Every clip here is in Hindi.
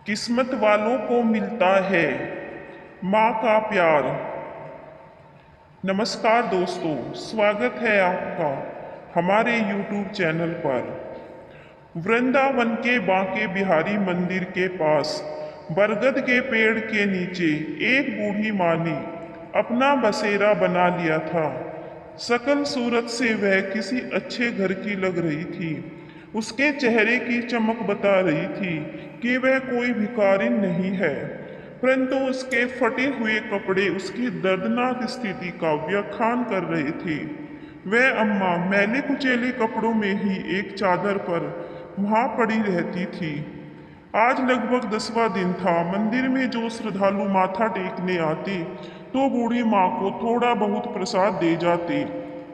किस्मत वालों को मिलता है माँ का प्यार। नमस्कार दोस्तों, स्वागत है आपका हमारे YouTube चैनल पर। वृंदावन के बांके बिहारी मंदिर के पास बरगद के पेड़ के नीचे एक बूढ़ी माँ ने अपना बसेरा बना लिया था। सकल सूरत से वह किसी अच्छे घर की लग रही थी। उसके चेहरे की चमक बता रही थी कि वह कोई भिखारिन नहीं है, परंतु उसके फटे हुए कपड़े उसकी दर्दनाक स्थिति का व्याख्यान कर रहे थे। वह अम्मा मैले कुचेले कपड़ों में ही एक चादर पर वहां पड़ी रहती थी। आज लगभग 10वां दिन था। मंदिर में जो श्रद्धालु माथा टेकने आते तो बूढ़ी माँ को थोड़ा बहुत प्रसाद दे जाते,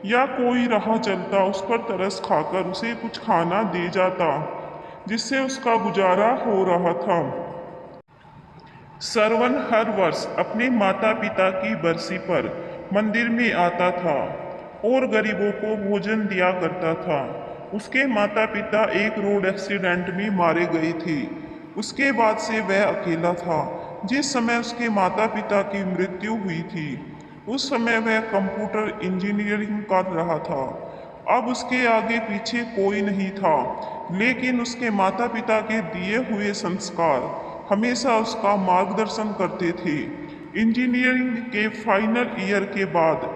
या कोई राह चलता उस पर तरस खाकर उसे कुछ खाना दे जाता, जिससे उसका गुजारा हो रहा था। श्रवण हर वर्ष अपने माता पिता की बरसी पर मंदिर में आता था और गरीबों को भोजन दिया करता था। उसके माता पिता एक रोड एक्सीडेंट में मारे गए थे। उसके बाद से वह अकेला था। जिस समय उसके माता पिता की मृत्यु हुई थी, उस समय वह कंप्यूटर इंजीनियरिंग कर रहा था। अब उसके आगे पीछे कोई नहीं था, लेकिन उसके माता पिता के दिए हुए संस्कार हमेशा उसका मार्गदर्शन करते थे। इंजीनियरिंग के फाइनल ईयर के बाद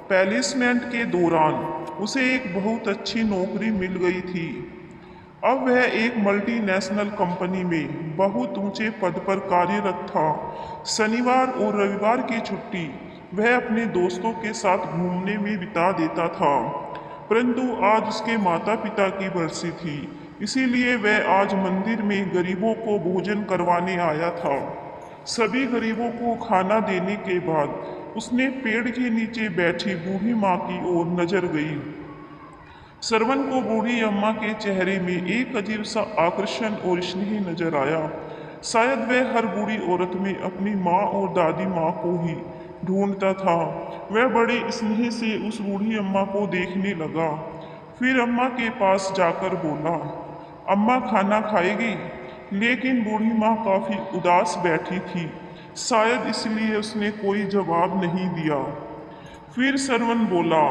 प्लेसमेंट के दौरान उसे एक बहुत अच्छी नौकरी मिल गई थी। अब वह एक मल्टीनेशनल कंपनी में बहुत ऊंचे पद पर कार्यरत था। शनिवार और रविवार की छुट्टी वह अपने दोस्तों के साथ घूमने में बिता देता था, परंतु आज उसके माता पिता की बरसी थी, इसीलिए वह आज मंदिर में गरीबों को भोजन करवाने आया था। सभी गरीबों को खाना देने के बाद उसने पेड़ के नीचे बैठी बूढ़ी माँ की ओर नजर गई। श्रवण को बूढ़ी अम्मा के चेहरे में एक अजीब सा आकर्षण और स्नेह नजर आया। शायद वह हर बूढ़ी औरत में अपनी माँ और दादी माँ को ही ढूंढता था। वह बड़े स्नेह से उस बूढ़ी अम्मा को देखने लगा। फिर अम्मा के पास जाकर बोला, अम्मा खाना खाएगी? लेकिन बूढ़ी माँ काफी उदास बैठी थी। शायद इसलिए उसने कोई जवाब नहीं दिया। फिर श्रवण बोला,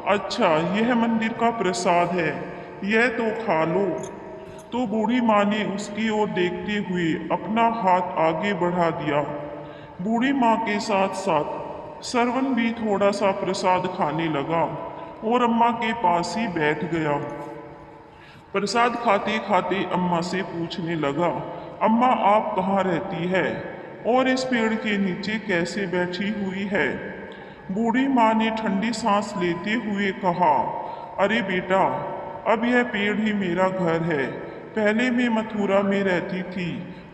अच्छा यह मंदिर का प्रसाद है, यह तो खा लो। तो बूढ़ी माँ ने उसकी ओर देखते हुए अपना हाथ आगे बढ़ा दिया। बूढ़ी माँ के साथ साथ श्रवण भी थोड़ा सा प्रसाद खाने लगा और अम्मा के पास ही बैठ गया। प्रसाद खाते खाते अम्मा से पूछने लगा, अम्मा आप कहाँ रहती है और इस पेड़ के नीचे कैसे बैठी हुई है? बूढ़ी माँ ने ठंडी सांस लेते हुए कहा, अरे बेटा, अब यह पेड़ ही मेरा घर है। पहले मैं मथुरा में रहती थी।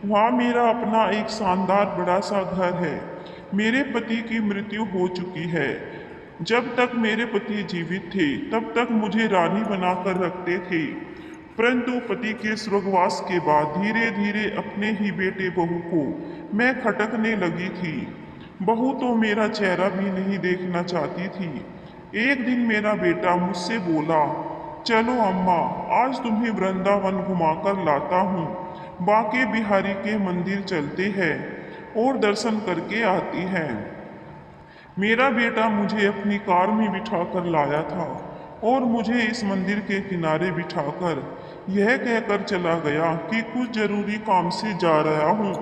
वहाँ मेरा अपना एक शानदार बड़ा सा घर है। मेरे पति की मृत्यु हो चुकी है। जब तक मेरे पति जीवित थे तब तक मुझे रानी बनाकर रखते थे, परंतु पति के स्वर्गवास के बाद धीरे धीरे अपने ही बेटे बहू को मैं खटकने लगी थी। बहू तो मेरा चेहरा भी नहीं देखना चाहती थी। एक दिन मेरा बेटा मुझसे बोला, चलो अम्मा, आज तुम्हें वृंदावन घुमाकर लाता हूँ। बांके बिहारी के मंदिर चलते हैं और दर्शन करके आती हैं। मेरा बेटा मुझे अपनी कार में बिठाकर लाया था और मुझे इस मंदिर के किनारे बिठाकर यह कहकर चला गया कि कुछ जरूरी काम से जा रहा हूँ,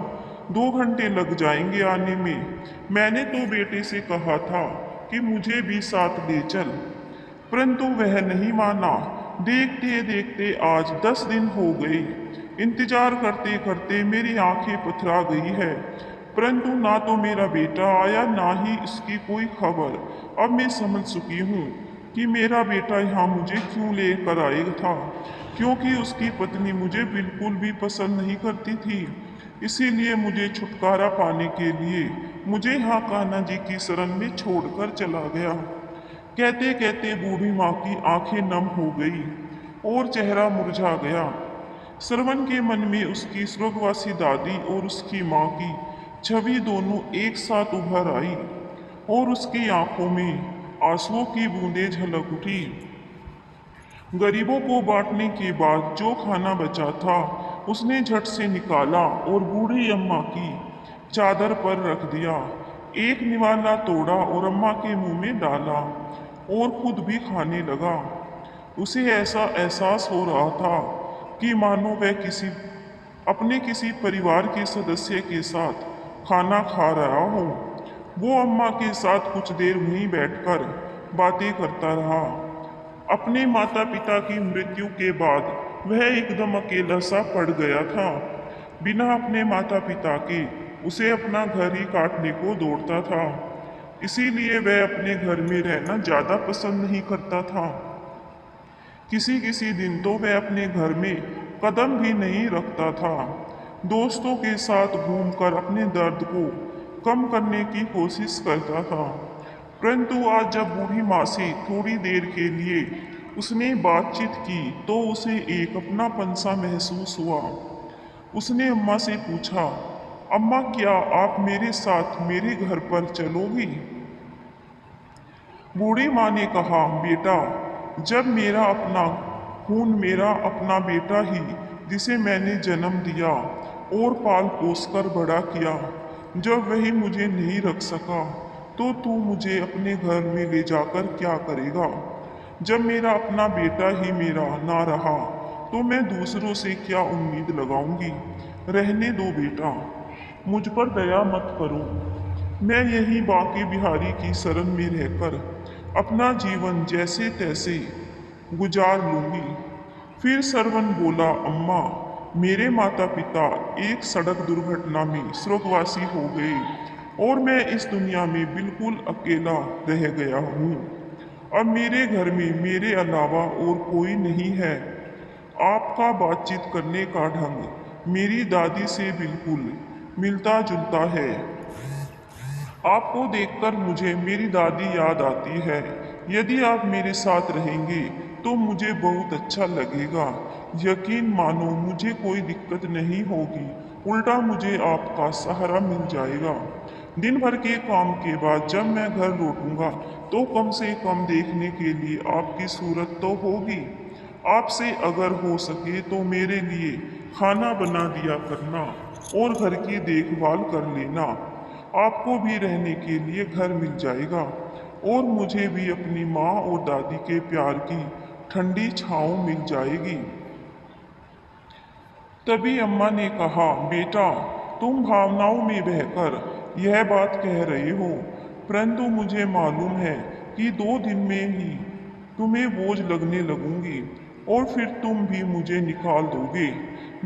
2 घंटे लग जाएंगे आने में। मैंने तो बेटे से कहा था कि मुझे भी साथ ले चल, परंतु वह नहीं माना। देखते देखते आज 10 दिन हो गए। इंतजार करते करते मेरी आंखें पथरा गई है, परंतु ना तो मेरा बेटा आया ना ही इसकी कोई खबर। अब मैं समझ चुकी हूँ कि मेरा बेटा यहाँ मुझे क्यों लेकर आया था, क्योंकि उसकी पत्नी मुझे बिल्कुल भी पसंद नहीं करती थी। इसीलिए मुझे छुटकारा पाने के लिए मुझे यहाँ कान्हा जी की शरण में छोड़कर चला गया। कहते कहते बूढ़ी माँ की आंखें नम हो गई और चेहरा मुरझा गया। श्रवण के मन में उसकी स्वर्गवासी दादी और उसकी माँ की छवि दोनों एक साथ उभर आई और उसकी आंखों में आंसुओं की बूंदें झलक उठी। गरीबों को बांटने के बाद जो खाना बचा था उसने झट से निकाला और बूढ़ी अम्मा की चादर पर रख दिया। एक निवाला तोड़ा और अम्मा के मुंह में डाला और खुद भी खाने लगा। उसे ऐसा एहसास हो रहा था कि मानो वह किसी परिवार के सदस्य के साथ खाना खा रहा हो। वो अम्मा के साथ कुछ देर वहीं बैठकर बातें करता रहा। अपने माता पिता की मृत्यु के बाद वह एकदम अकेला सा पड़ गया था। बिना अपने माता पिता के उसे अपना घर ही काटने को दौड़ता था। इसीलिए वह अपने घर में रहना ज्यादा पसंद नहीं करता था। किसी किसी दिन तो वह अपने घर में कदम भी नहीं रखता था। दोस्तों के साथ घूमकर अपने दर्द को कम करने की कोशिश करता था। परंतु आज जब बूढ़ी माँ से थोड़ी देर के लिए उसने बातचीत की तो उसे एक अपनापन सा महसूस हुआ। उसने अम्मा से पूछा, अम्मा क्या आप मेरे साथ मेरे घर पर चलोगी? बूढ़ी माँ ने कहा, बेटा, जब मेरा अपना खून मेरा अपना बेटा ही जिसे मैंने जन्म दिया और पाल पोस कर बड़ा किया, जब वही मुझे नहीं रख सका तो तू मुझे अपने घर में ले जाकर क्या करेगा? जब मेरा अपना बेटा ही मेरा ना रहा तो मैं दूसरों से क्या उम्मीद लगाऊंगी? रहने दो बेटा, मुझ पर दया मत करो। मैं यही बांके बिहारी की शरण में रहकर अपना जीवन जैसे तैसे गुजार लूंगी। फिर सरवन बोला, अम्मा, मेरे माता पिता एक सड़क दुर्घटना में स्वर्गवासी हो गए और मैं इस दुनिया में बिल्कुल अकेला रह गया हूँ। अब मेरे घर में मेरे अलावा और कोई नहीं है। आपका बातचीत करने का ढंग मेरी दादी से बिल्कुल मिलता जुलता है। आपको देखकर मुझे मेरी दादी याद आती है। यदि आप मेरे साथ रहेंगे तो मुझे बहुत अच्छा लगेगा। यकीन मानो मुझे कोई दिक्कत नहीं होगी, उल्टा मुझे आपका सहारा मिल जाएगा। दिन भर के काम के बाद जब मैं घर लौटूंगा तो कम से कम देखने के लिए आपकी सूरत तो होगी। आपसे अगर हो सके तो मेरे लिए खाना बना दिया करना और घर की देखभाल कर लेना। आपको भी रहने के लिए घर मिल जाएगा और मुझे भी अपनी माँ और दादी के प्यार की ठंडी छाँव मिल जाएगी। तभी अम्मा ने कहा, बेटा, तुम भावनाओं में बहकर यह बात कह रहे हो, परंतु मुझे मालूम है कि 2 दिन में ही तुम्हें बोझ लगने लगूंगी और फिर तुम भी मुझे निकाल दोगे।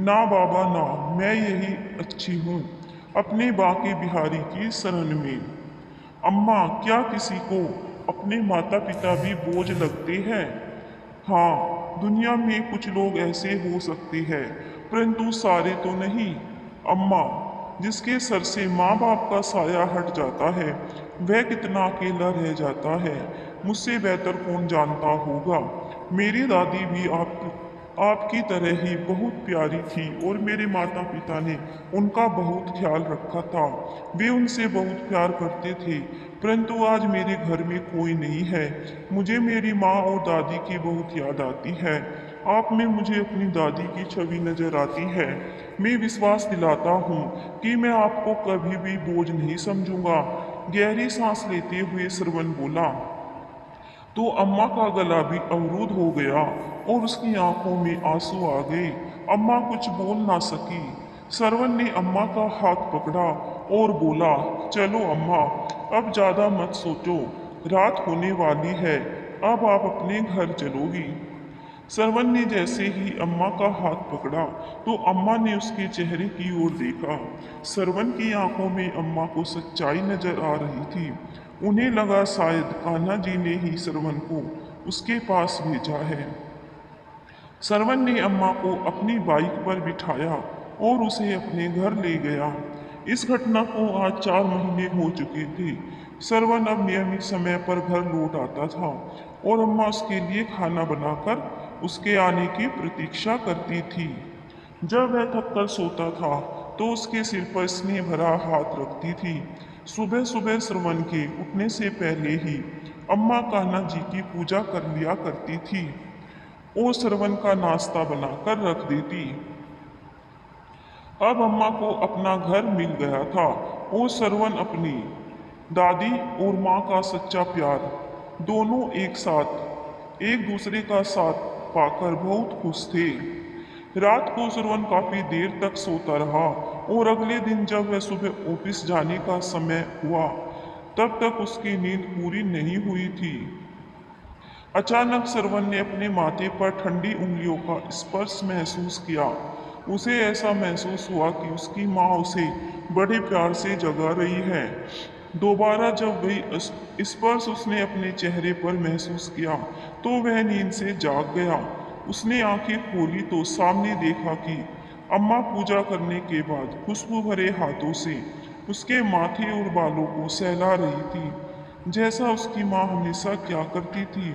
ना बाबा ना, मैं यही अच्छी हूँ अपने बांके बिहारी की शरण में। अम्मा, क्या किसी को अपने माता पिता भी बोझ लगते हैं? हाँ, दुनिया में कुछ लोग ऐसे हो सकते हैं, परंतु सारे तो नहीं। अम्मा, जिसके सर से माँ बाप का साया हट जाता है वह कितना अकेला रह जाता है, मुझसे बेहतर कौन जानता होगा। मेरी दादी भी आपकी तरह ही बहुत प्यारी थी और मेरे माता पिता ने उनका बहुत ख्याल रखा था। वे उनसे बहुत प्यार करते थे, परंतु आज मेरे घर में कोई नहीं है। मुझे मेरी माँ और दादी की बहुत याद आती है। आप में मुझे अपनी दादी की छवि नजर आती है। मैं विश्वास दिलाता हूँ कि मैं आपको कभी भी बोझ नहीं समझूंगा। गहरी सांस लेते हुए श्रवण बोला तो अम्मा का गला भी अवरुद्ध हो गया और उसकी आंखों में आंसू आ गए। अम्मा कुछ बोल ना सकी। सरवन ने अम्मा का हाथ पकड़ा और बोला, चलो अम्मा, अब ज्यादा मत सोचो, रात होने वाली है, अब आप अपने घर चलोगी। सरवन ने जैसे ही अम्मा का हाथ पकड़ा तो अम्मा ने उसके चेहरे की ओर देखा। सरवन की आंखों में अम्मा को सच्चाई नजर आ रही थी। उन्हें लगा शायद कान्हा जी ने ही सरवन को उसके पास भेजा है। सरवन ने अम्मा को अपनी बाइक पर बिठाया और उसे अपने घर ले गया। इस घटना को आज 4 महीने हो चुके थे। सरवन अब नियमित समय पर घर लौट आता था और अम्मा उसके लिए खाना बनाकर उसके आने की प्रतीक्षा करती थी। जब वह थककर सोता था तो उसके सिर पर स्नेह भरा हाथ रखती थी। सुबह सुबह श्रवण के उठने से पहले ही अम्मा कान्हा जी की पूजा कर लिया करती थी और श्रवण का नाश्ता बनाकर रख देती। अब अम्मा को अपना घर मिल गया था और सरवन अपनी दादी और माँ का सच्चा प्यार दोनों एक साथ एक दूसरे का साथ पाकर बहुत खुश थे। रात को सरवन काफी देर तक सोता रहा और अगले दिन जब वह सुबह ऑफिस जाने का समय हुआ तब तक उसकी नींद पूरी नहीं हुई थी। अचानक सरवन ने अपने माथे पर ठंडी उंगलियों का स्पर्श महसूस किया। उसे ऐसा महसूस हुआ कि उसकी माँ उसे बड़े प्यार से जगा रही है। दोबारा जब वही स्पर्श उसने अपने चेहरे पर महसूस किया तो वह नींद से जाग गया। उसने आंखें खोली तो सामने देखा कि अम्मा पूजा करने के बाद खुशबू भरे हाथों से उसके माथे और बालों को सहला रही थी, जैसा उसकी माँ हमेशा किया करती थी।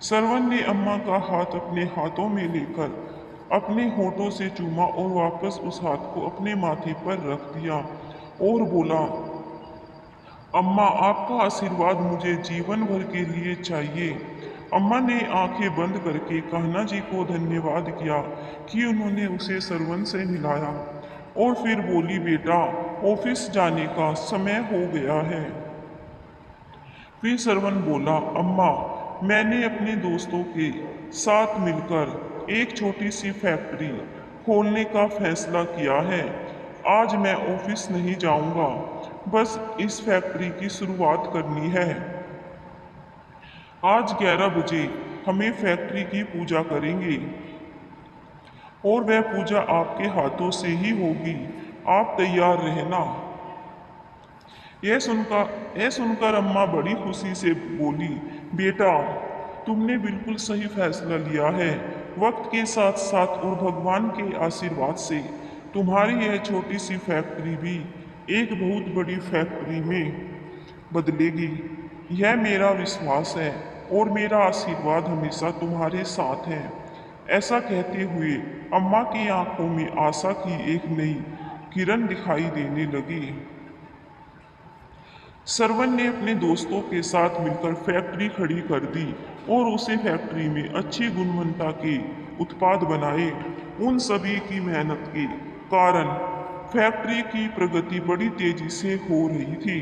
सरवन ने अम्मा का हाथ अपने हाथों में लेकर अपने होठों से चूमा और वापस उस हाथ को अपने माथे पर रख दिया और बोला, अम्मा आपका आशीर्वाद मुझे जीवन भर के लिए चाहिए। अम्मा ने आंखें बंद करके कान्हा जी को धन्यवाद किया कि उन्होंने उसे सरवन से मिलाया और फिर बोली, बेटा ऑफिस जाने का समय हो गया है। फिर सरवन बोला, अम्मा मैंने अपने दोस्तों के साथ मिलकर एक छोटी सी फैक्ट्री खोलने का फैसला किया है। आज मैं ऑफिस नहीं जाऊंगा, बस इस फैक्ट्री की शुरुआत करनी है। आज 11 बजे हमें फैक्ट्री की पूजा करेंगे और वह पूजा आपके हाथों से ही होगी। आप तैयार रहना। यह सुनकर अम्मा बड़ी खुशी से बोली, बेटा तुमने बिल्कुल सही फैसला लिया है। वक्त के साथ साथ और भगवान के आशीर्वाद से तुम्हारी यह छोटी सी फैक्ट्री भी एक बहुत बड़ी फैक्ट्री में बदलेगी। यह मेरा विश्वास है और मेरा आशीर्वाद हमेशा तुम्हारे साथ है। ऐसा कहते हुए अम्मा की आंखों में आशा की एक नई किरण दिखाई देने लगी। सरवन ने अपने दोस्तों के साथ मिलकर फैक्ट्री खड़ी कर दी और उसे फैक्ट्री में अच्छी गुणवत्ता के उत्पाद बनाए। उन सभी की मेहनत के कारण फैक्ट्री की प्रगति बड़ी तेजी से हो रही थी।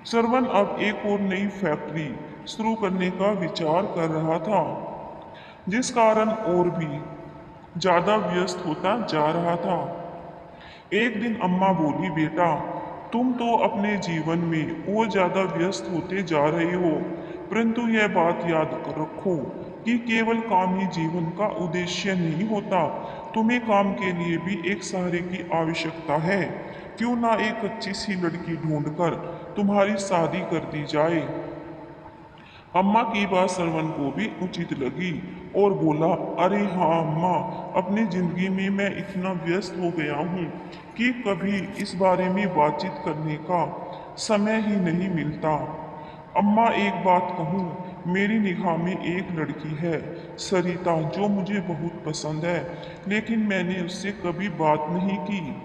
सरवन अब एक और नई फैक्ट्री शुरू करने का विचार कर रहा था, जिस कारण और भी ज्यादा व्यस्त होता जा रहा था। एक दिन अम्मा बोली, बेटा तुम तो अपने जीवन में और ज्यादा व्यस्त होते जा रहे हो, परंतु यह बात याद रखो कि केवल काम ही जीवन का उद्देश्य नहीं होता। तुम्हें काम के लिए भी एक सहारे की आवश्यकता है। क्यों ना एक अच्छी सी लड़की ढूंढकर तुम्हारी शादी कर दी जाए। अम्मा की बात सरवन को भी उचित लगी और बोला, अरे हाँ अम्मा, अपनी जिंदगी में मैं इतना व्यस्त हो गया हूँ कि कभी इस बारे में बातचीत करने का समय ही नहीं मिलता। अम्मा एक बात कहूँ, मेरी निगाह में एक लड़की है सरिता, जो मुझे बहुत पसंद है, लेकिन मैंने उससे कभी बात नहीं की।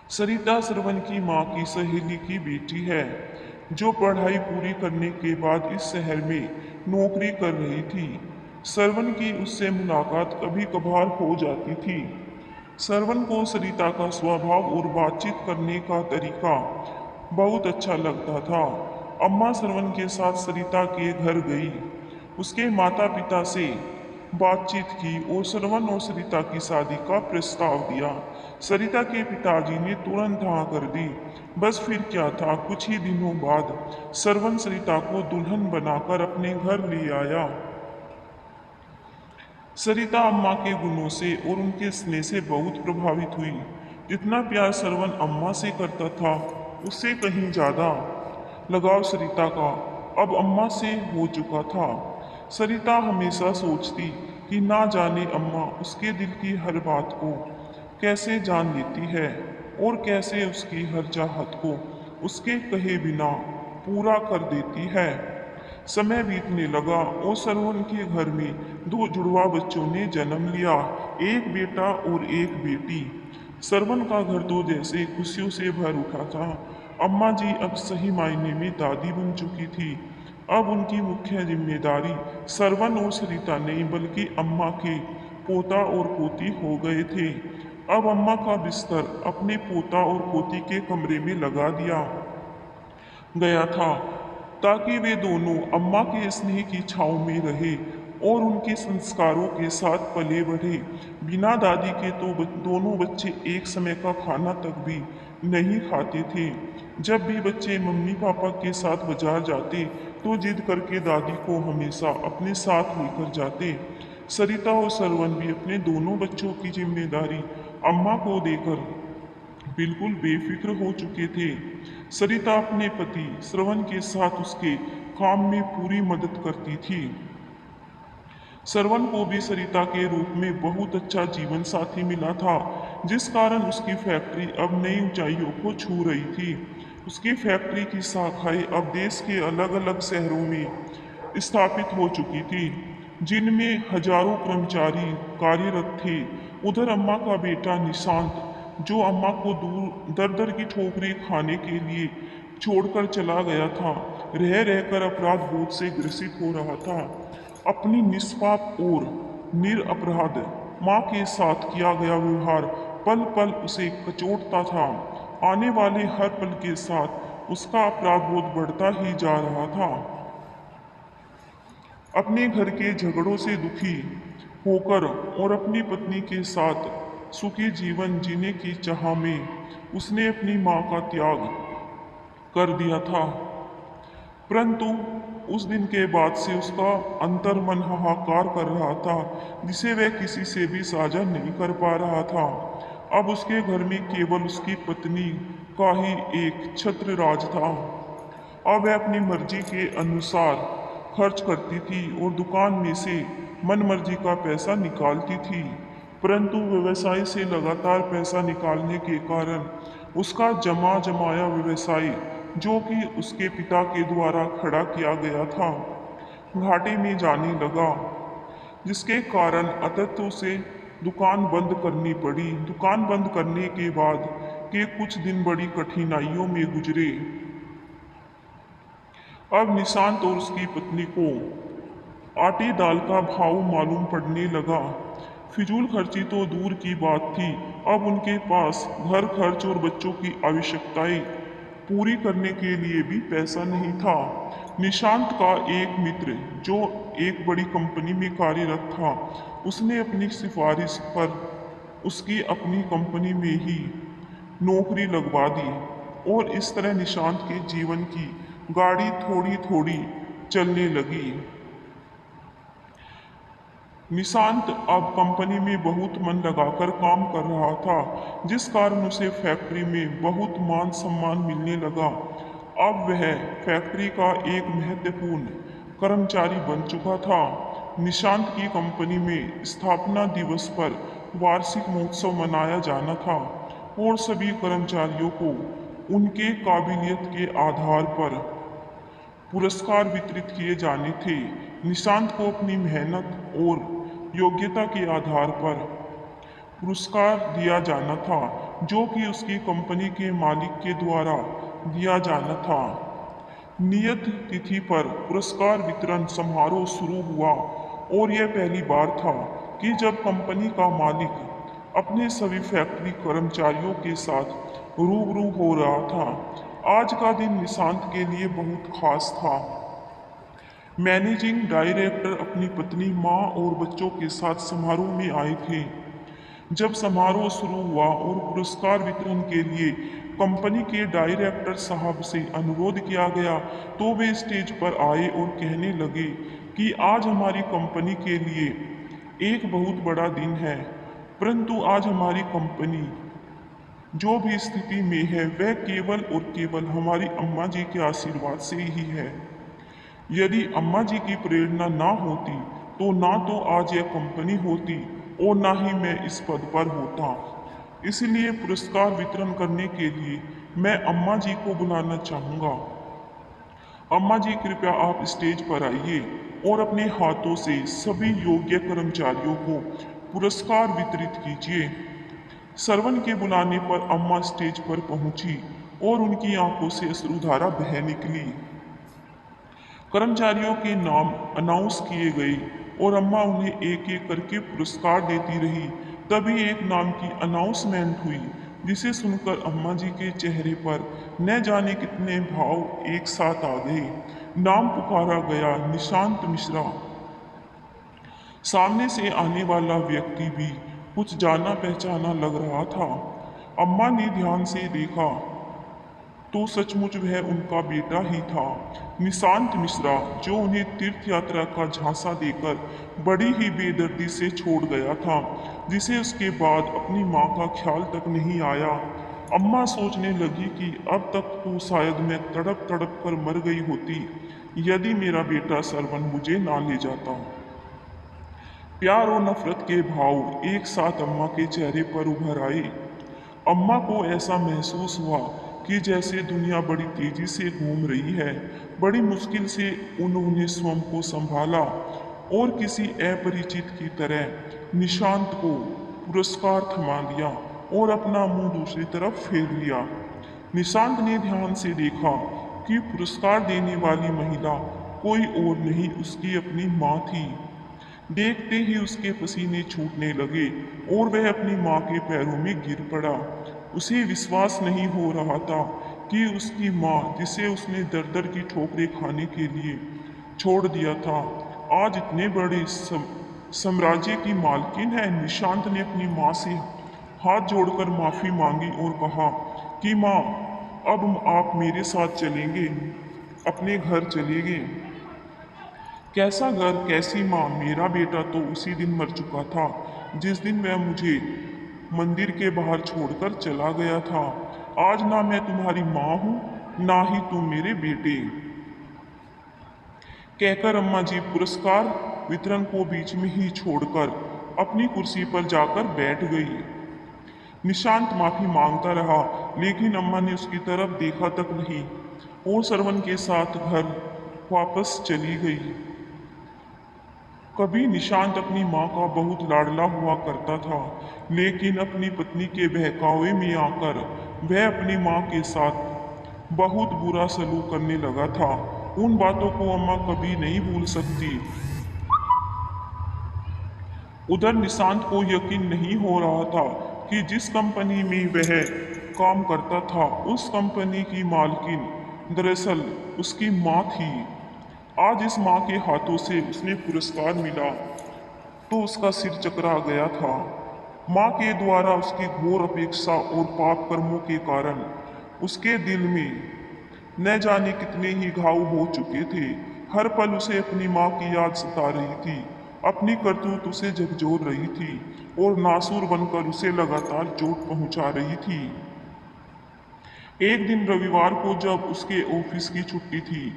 सरिता सरवन की माँ की सहेली की बेटी है, जो पढ़ाई पूरी करने के बाद इस शहर में नौकरी कर रही थी। सरवन की उससे मुलाकात कभी कभार हो जाती थी। सरवन को सरिता का स्वभाव और बातचीत करने का तरीका बहुत अच्छा लगता था। अम्मा सरवन के साथ सरिता के घर गई, उसके माता पिता से बातचीत की और सरवन और सरिता की शादी का प्रस्ताव दिया। सरिता के पिताजी ने तुरंत हाँ कर दी। बस फिर क्या था, कुछ ही दिनों बाद सरवन सरिता को दुल्हन बनाकर अपने घर ले आया। सरिता अम्मा के गुणों से और उनके स्नेह से बहुत प्रभावित हुई। जितना प्यार सरवन अम्मा से करता था, उससे कहीं ज्यादा लगाव सरिता का अब अम्मा से हो चुका था। सरिता हमेशा सोचती कि ना जाने अम्मा उसके दिल की हर बात को कैसे जान लेती है और कैसे उसकी हर चाहत को उसके कहे बिना पूरा कर देती है। समय बीतने लगा और सरवन के घर में दो जुड़वा बच्चों ने जन्म लिया, एक बेटा और एक बेटी। सरवन का घर तो जैसे खुशियों से भर उठा था। अम्मा जी अब सही मायने में दादी बन चुकी थी। अब उनकी मुख्य जिम्मेदारी सरवन और सरिता नहीं बल्कि अम्मा के पोता और पोती हो गए थे। अब अम्मा का बिस्तर अपने पोता और पोती के कमरे में लगा दिया गया था ताकि वे दोनों अम्मा के स्नेह की छाँव में रहे और उनके संस्कारों के साथ पले बढ़े। बिना दादी के तो दोनों बच्चे एक समय का खाना तक भी नहीं खाते थे। जब भी बच्चे मम्मी पापा के साथ बाजार जाते तो जिद करके दादी को हमेशा अपने साथ लेकर जाते। सरिता और सरवन भी अपने दोनों बच्चों की जिम्मेदारी अम्मा को देकर बिल्कुल बेफिक्र हो चुके थे। सरिता अपने पति श्रवण के साथ उसके काम में पूरी मदद करती थी। श्रवण को भी सरिता के रूप में बहुत अच्छा जीवन साथी मिला था, जिस कारण उसकी फैक्ट्री अब नई ऊंचाइयों को छू रही थी। उसकी फैक्ट्री की शाखाएं अब देश के अलग अलग शहरों में स्थापित हो चुकी थी, जिनमें हजारों कर्मचारी कार्यरत थे। उधर अम्मा का बेटा निशांत, जो अम्मा को दूर दर दर की ठोकरें खाने के लिए छोड़कर चला गया था, रह रहकर अपराध बोध से ग्रसित हो रहा था। अपनी निष्पाप और निरपराध माँ के साथ किया गया व्यवहार पल पल उसे कचोटता था। आने वाले हर पल के साथ उसका अपराध बोध बढ़ता ही जा रहा था। अपने घर के झगड़ों से दुखी होकर और अपनी पत्नी के साथ सुखी जीवन जीने की चाह में उसने अपनी माँ का त्याग कर दिया था। परंतु उस दिन के बाद से उसका अंतर्मन हाहाकार कर रहा था, जिसे वह किसी से भी साझा नहीं कर पा रहा था। अब उसके घर में केवल उसकी पत्नी का ही एक छत्र राज था। अब वह अपनी मर्जी के अनुसार खर्च करती थी और दुकान में से मन मर्जी का पैसा निकालती थी। परंतु व्यवसाय से लगातार पैसा निकालने के कारण उसका जमा जमाया व्यवसाय, जो कि उसके पिता के द्वारा खड़ा किया गया था, घाटे में जाने लगा, जिसके कारण अंततः उसे दुकान बंद करनी पड़ी। दुकान बंद करने के बाद के कुछ दिन बड़ी कठिनाइयों में गुजरे। अब निशांत और उसकी पत्नी को आटे दाल का भाव मालूम पड़ने लगा। फिजूल खर्ची तो दूर की बात थी, अब उनके पास घर खर्च और बच्चों की आवश्यकताएं पूरी करने के लिए भी पैसा नहीं था। निशांत का एक मित्र, जो एक बड़ी कंपनी में कार्यरत था, उसने अपनी सिफारिश पर उसकी अपनी कंपनी में ही नौकरी लगवा दी और इस तरह निशांत के जीवन की गाड़ी थोड़ी थोड़ी चलने लगी। निशांत अब कंपनी में बहुत मन लगाकर काम कर रहा था, जिस कारण उसे फैक्ट्री में बहुत मान सम्मान मिलने लगा। अब वह फैक्ट्री का एक महत्वपूर्ण कर्मचारी बन चुका था। निशांत की कंपनी में स्थापना दिवस पर वार्षिक महोत्सव मनाया जाना था और सभी कर्मचारियों को उनके काबिलियत के आधार पर पुरस्कार वितरित किए जाने थे। निशांत को अपनी मेहनत और योग्यता के आधार पर पुरस्कार दिया जाना था, जो कि उसकी कंपनी के मालिक के द्वारा दिया जाना था। नियत तिथि पर पुरस्कार वितरण समारोह शुरू हुआ और यह पहली बार था कि जब कंपनी का मालिक अपने सभी फैक्ट्री कर्मचारियों के साथ रूबरू हो रहा था। आज का दिन निशांत के लिए बहुत खास था। मैनेजिंग डायरेक्टर अपनी पत्नी, माँ और बच्चों के साथ समारोह में आए थे। जब समारोह शुरू हुआ और पुरस्कार वितरण के लिए कंपनी के डायरेक्टर साहब से अनुरोध किया गया, तो वे स्टेज पर आए और कहने लगे कि आज हमारी कंपनी के लिए एक बहुत बड़ा दिन है। परंतु आज हमारी कंपनी जो भी स्थिति में है, वह केवल और केवल हमारी अम्मा जी के आशीर्वाद से ही है। यदि अम्मा जी की प्रेरणा ना होती तो ना तो आज यह कंपनी होती और ना ही मैं इस पद पर होता। इसलिए पुरस्कार वितरण करने के लिए मैं अम्मा जी को बुलाना चाहूँगा। अम्मा जी, कृपया आप स्टेज पर आइए और अपने हाथों से सभी योग्य कर्मचारियों को पुरस्कार वितरित कीजिए। श्रवण के बुलाने पर अम्मा स्टेज पर पहुंची और उनकी आंखों से अश्रुधारा बह निकली। कर्मचारियों के नाम अनाउंस किए गए और अम्मा उन्हें एक एक करके पुरस्कार देती रही। तभी एक नाम की अनाउंसमेंट हुई, जिसे सुनकर अम्मा जी के चेहरे पर न जाने कितने भाव एक साथ आ गए। नाम पुकारा गया, निशांत मिश्रा। सामने से आने वाला व्यक्ति भी कुछ जाना पहचाना लग रहा था। अम्मा ने ध्यान से देखा तो सचमुच वह उनका बेटा ही था, निशांत मिश्रा, जो उन्हें तीर्थ यात्रा का झांसा देकर बड़ी ही बेदर्दी से छोड़ गया था, जिसे उसके बाद अपनी माँ का ख्याल तक नहीं आया। अम्मा सोचने लगी कि अब तक तो शायद मैं तड़प तड़प कर मर गई होती, यदि मेरा बेटा सरवन मुझे ना ले जाता। प्यार और नफरत के भाव एक साथ अम्मा के चेहरे पर उभर आए। अम्मा को ऐसा महसूस हुआ कि जैसे दुनिया बड़ी तेजी से घूम रही है। बड़ी मुश्किल से उन्होंने स्वयं को संभाला और किसी अपरिचित की तरह निशांत को पुरस्कार थमा दिया और अपना मुंह दूसरी तरफ फेर लिया। निशांत ने ध्यान से देखा कि पुरस्कार देने वाली महिला कोई और नहीं, उसकी अपनी माँ थी। देखते ही उसके पसीने छूटने लगे और वह अपनी माँ के पैरों में गिर पड़ा। उसे विश्वास नहीं हो रहा था कि उसकी माँ, जिसे उसने दर दर की ठोकरें खाने के लिए छोड़ दिया था, आज इतने बड़े साम्राज्य की मालकिन है। निशांत ने अपनी माँ से हाथ जोड़कर माफी मांगी और कहा कि माँ, अब आप मेरे साथ चलेंगे, अपने घर चलेंगे। कैसा घर, कैसी माँ? मेरा बेटा तो उसी दिन मर चुका था जिस दिन वह मुझे मंदिर के बाहर छोड़कर चला गया था। आज ना मैं तुम्हारी माँ हूँ, ना ही तुम मेरे बेटे। कहकर अम्मा जी पुरस्कार वितरण को बीच में ही छोड़कर अपनी कुर्सी पर जाकर बैठ गई। निशांत माफी मांगता रहा, लेकिन अम्मा ने उसकी तरफ देखा तक नहीं और सरवन के साथ घर वापस चली गई। कभी निशांत अपनी माँ का बहुत लाडला हुआ करता था, लेकिन अपनी पत्नी के बहकावे में आकर वह अपनी माँ के साथ बहुत बुरा सलूक करने लगा था। उन बातों को अम्मा कभी नहीं भूल सकती। उधर निशांत को यकीन नहीं हो रहा था कि जिस कंपनी में वह काम करता था, उस कंपनी की मालकिन दरअसल उसकी माँ थी। आज इस माँ के हाथों से उसने पुरस्कार मिला तो उसका सिर चकरा गया था। माँ के द्वारा उसकी घोर अपेक्षा और पाप कर्मों के कारण उसके दिल में न जाने कितने ही घाव हो चुके थे। हर पल उसे अपनी माँ की याद सता रही थी। अपनी करतूत उसे झकझोर रही थी और नासूर बनकर उसे लगातार चोट पहुंचा रही थी। एक दिन रविवार को जब उसके ऑफिस की छुट्टी थी,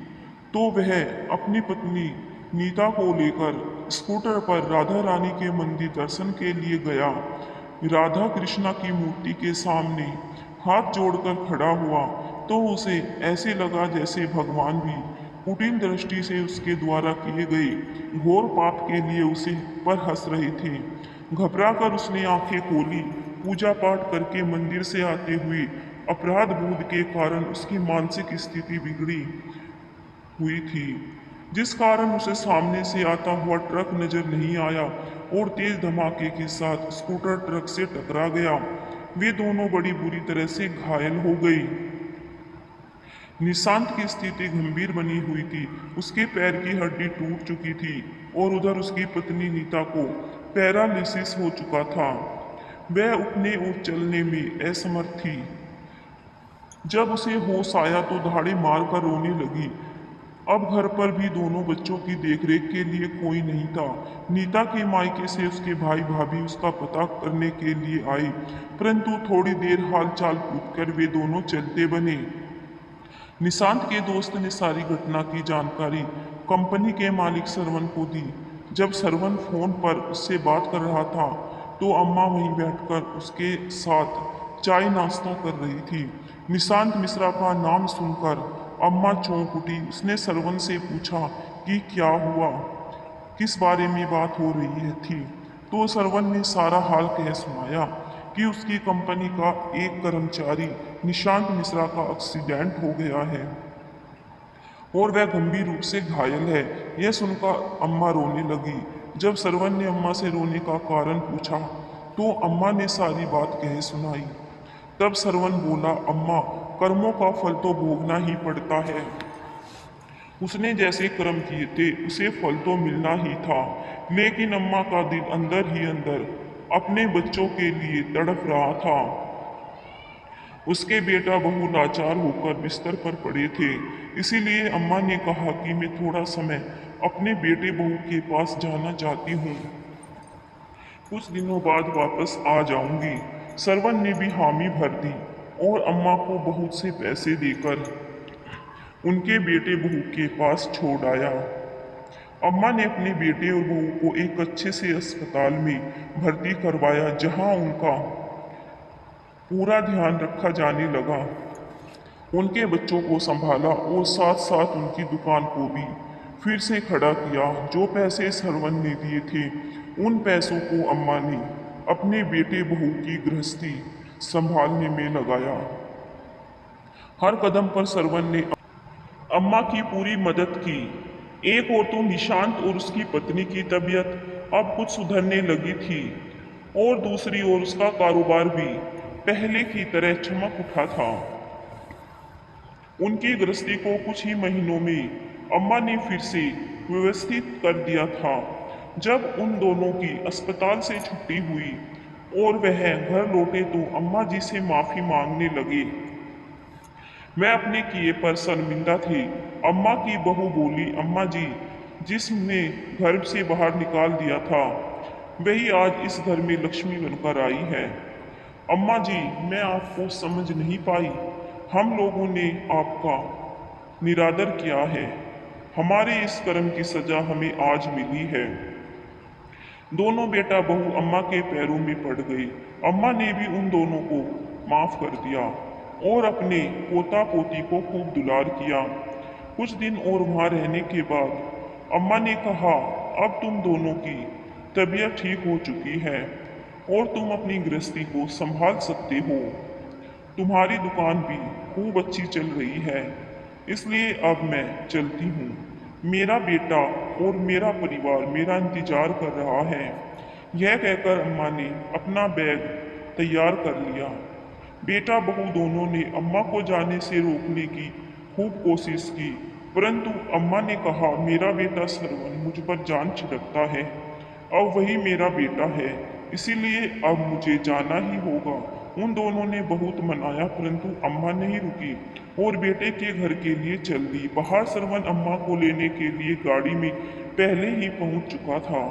तो वह अपनी पत्नी नीता को लेकर स्कूटर पर राधा रानी के मंदिर दर्शन के लिए गया। राधा कृष्णा की मूर्ति के सामने हाथ जोड़कर खड़ा हुआ तो उसे ऐसे लगा जैसे भगवान भी कुटिल दृष्टि से उसके द्वारा किए गए घोर पाप के लिए उसे पर हंस रहे थे। घबरा कर उसने आंखें खोली। पूजा पाठ करके मंदिर से आते हुए अपराध बोध के कारण उसकी मानसिक स्थिति बिगड़ी हुई थी, जिस कारण उसे सामने से आता हुआ ट्रक नजर नहीं आया और तेज धमाके के साथ स्कूटर ट्रक से टकरा गया। वे दोनों बड़ी बुरी तरह से घायल हो गई। निशांत की स्थिति गंभीर बनी हुई थी। उसके पैर की हड्डी टूट चुकी थी और उधर उसकी पत्नी नीता को पैरालिसिस हो चुका था। वह उठने और चलने में असमर्थ थी। जब उसे होश आया तो दहाड़े मारकर रोने लगी। अब घर पर भी दोनों बच्चों की देखरेख के लिए कोई नहीं था। नीता के मायके से उसके भाई भाभी उसका पता करने के लिए आए, परंतु थोड़ी देर हाल चाल पूछकर वे दोनों चलते बने। निशांत के दोस्त ने सारी घटना की जानकारी कंपनी के मालिक सरवन को दी। जब सरवन फोन पर उससे बात कर रहा था तो अम्मा वहीं बैठकर उसके साथ चाय नाश्ता कर रही थी। निशांत मिश्रा का नाम सुनकर अम्मा चौंक उठी। उसने सरवन से पूछा कि क्या हुआ, किस बारे में बात हो रही है थी। तो सरवन ने सारा हाल कह सुनाया कि उसकी कंपनी का एक कर्मचारी निशांत मिश्रा का एक्सीडेंट हो गया है और वह गंभीर रूप से घायल है। यह सुनकर अम्मा रोने लगी। जब सरवन ने अम्मा से रोने का कारण पूछा तो अम्मा ने सारी बात कह सुनाई। तब सरवन बोला, अम्मा, कर्मों का फल तो भोगना ही पड़ता है। उसने जैसे कर्म किए थे उसे फल तो मिलना ही था। लेकिन अम्मा का दिल अंदर ही अंदर अपने बच्चों के लिए तड़प रहा था। उसके बेटा बहू लाचार होकर बिस्तर पर पड़े थे। इसीलिए अम्मा ने कहा कि मैं थोड़ा समय अपने बेटे बहू के पास जाना चाहती हूँ। कुछ दिनों बाद वापस आ जाऊंगी। सरवन ने भी हामी भर दी और अम्मा को बहुत से पैसे देकर उनके बेटे बहू के पास छोड़ आया। अम्मा ने अपने बेटे और बहू को एक अच्छे से अस्पताल में भर्ती करवाया, जहां उनका पूरा ध्यान रखा जाने लगा। उनके बच्चों को संभाला और साथ साथ उनकी दुकान को भी फिर से खड़ा किया। जो पैसे सरवन ने दिए थे उन पैसों को अम्मा ने अपने बेटे बहू की गृहस्थी संभालने में लगाया। हर कदम पर सरवन ने अम्मा की पूरी मदद की। एक और तो निशांत और उसकी पत्नी की तबीयत अब कुछ सुधरने लगी थी और दूसरी ओर उसका कारोबार भी पहले की तरह चमक उठा था। उनकी गृहस्थी को कुछ ही महीनों में अम्मा ने फिर से व्यवस्थित कर दिया था। जब उन दोनों की अस्पताल से छुट्टी हुई और वह घर लौटे तो अम्मा जी से माफी मांगने लगे। मैं अपने किए पर शर्मिंदा थी। अम्मा की बहू बोली, अम्मा जी, जिसने घर से बाहर निकाल दिया था वही आज इस घर में लक्ष्मी बनकर आई है। अम्मा जी, मैं आपको समझ नहीं पाई। हम लोगों ने आपका निरादर किया है। हमारे इस कर्म की सजा हमें आज मिली है। दोनों बेटा बहू अम्मा के पैरों में पड़ गई। अम्मा ने भी उन दोनों को माफ कर दिया और अपने पोता पोती को खूब दुलार किया। कुछ दिन और वहां रहने के बाद अम्मा ने कहा, अब तुम दोनों की तबीयत ठीक हो चुकी है और तुम अपनी गृहस्थी को संभाल सकते हो। तुम्हारी दुकान भी खूब अच्छी चल रही है, इसलिए अब मैं चलती हूँ। मेरा बेटा और मेरा परिवार मेरा इंतजार कर रहा है। यह कहकर अम्मा ने अपना बैग तैयार कर लिया। बेटा बहू दोनों ने अम्मा को जाने से रोकने की खूब कोशिश की, परंतु अम्मा ने कहा, मेरा बेटा सरवन मुझ पर जान छिड़कता है। अब वही मेरा बेटा है, इसीलिए अब मुझे जाना ही होगा। उन दोनों ने बहुत मनाया, परंतु अम्मा नहीं रुकी और बेटे के घर के लिए चल दी। बाहर सरवन अम्मा को लेने के लिए गाड़ी में पहले ही पहुंच चुका था।